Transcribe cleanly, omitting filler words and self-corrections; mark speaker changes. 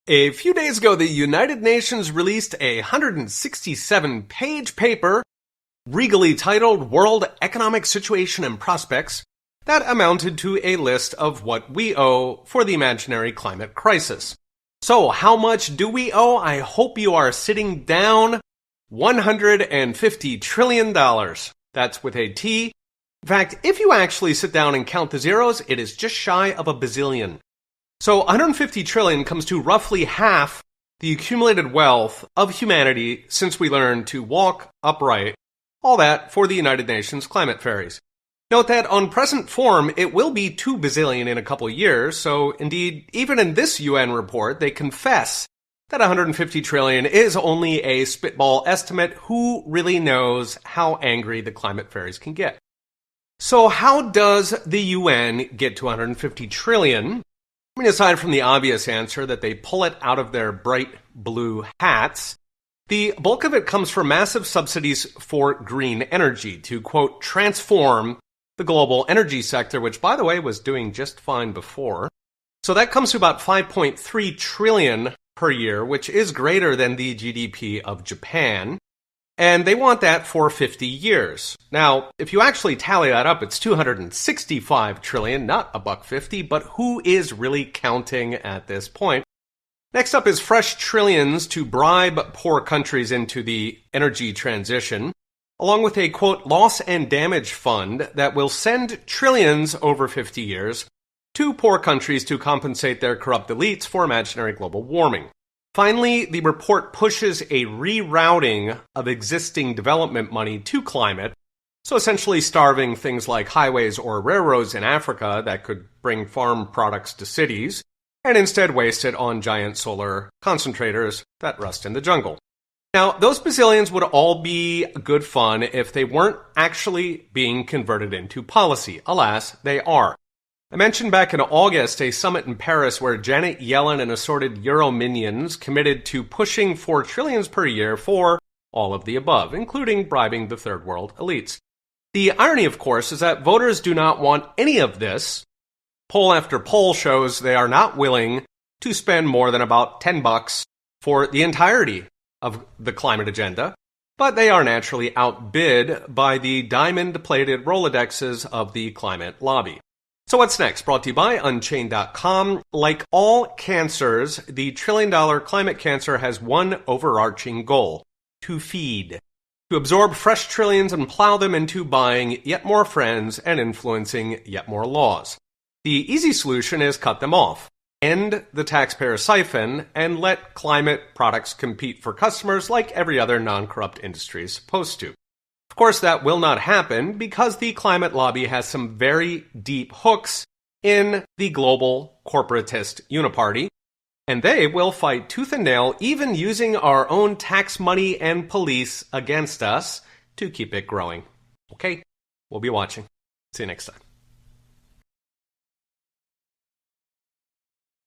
Speaker 1: A few days ago, the United Nations released a 167-page paper regally titled World Economic Situation and Prospects that amounted to a list of what we owe for the imaginary climate crisis. So, how much do we owe? I hope you are sitting down. $150 trillion. That's with a T. In fact, if you actually sit down and count the zeros, it is just shy of a bazillion. So 150 trillion comes to roughly half the accumulated wealth of humanity since we learned to walk upright. All that for the United Nations climate fairies. Note that on present form, it will be 2 bazillion in a couple years, so indeed, even in this UN report, they confess that 150 trillion is only a spitball estimate. Who really knows how angry the climate fairies can get? So how does the UN get to 150 trillion? I mean, aside from the obvious answer that they pull it out of their bright blue hats, the bulk of it comes from massive subsidies for green energy to, quote, transform the global energy sector, which, by the way, was doing just fine before. So that comes to about 5.3 trillion per year, which is greater than the GDP of Japan. And they want that for 50 years. Now, if you actually tally that up, it's 265 trillion, not $1.50, but who is really counting at this point? Next up is fresh trillions to bribe poor countries into the energy transition, along with a, quote, loss and damage fund that will send trillions over 50 years to poor countries to compensate their corrupt elites for imaginary global warming. Finally, the report pushes a rerouting of existing development money to climate, so essentially starving things like highways or railroads in Africa that could bring farm products to cities, and instead waste it on giant solar concentrators that rust in the jungle. Now, those bazillions would all be good fun if they weren't actually being converted into policy. Alas, they are. I mentioned back in August a summit in Paris where Janet Yellen and assorted Euro minions committed to pushing for trillions per year for all of the above, including bribing the third world elites. The irony, of course, is that voters do not want any of this. Poll after poll shows they are not willing to spend more than about $10 for the entirety of the climate agenda, but they are naturally outbid by the diamond-plated Rolodexes of the climate lobby. So what's next? Brought to you by Unchained.com. Like all cancers, the trillion-dollar climate cancer has one overarching goal: to feed. To absorb fresh trillions and plow them into buying yet more friends and influencing yet more laws. The easy solution is cut them off. End the taxpayer siphon and let climate products compete for customers like every other non-corrupt industry is supposed to. Of course, that will not happen because the climate lobby has some very deep hooks in the global corporatist uniparty, and they will fight tooth and nail, even using our own tax money and police against us to keep it growing. Okay, we'll be watching. See you next time.